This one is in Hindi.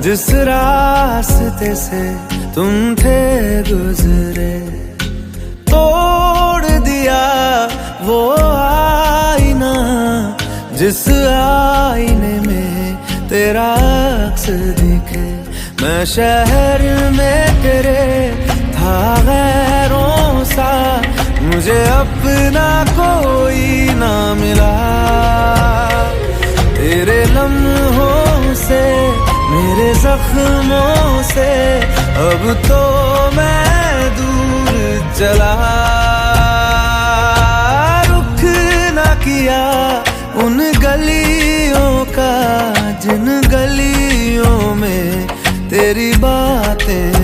जिस रास्ते से तुम थे गुजरे, तोड़ दिया वो आईना जिस आईने में तेरा अक्स दिखे। मैं शहर में तेरे था गैरों सा, मुझे अपना कोई ना मिला। तेरे लम्हों से, मेरे जख्मों से अब तो मैं दूर चला। रुख ना किया उन गलियों का जिन गलियों में तेरी बातें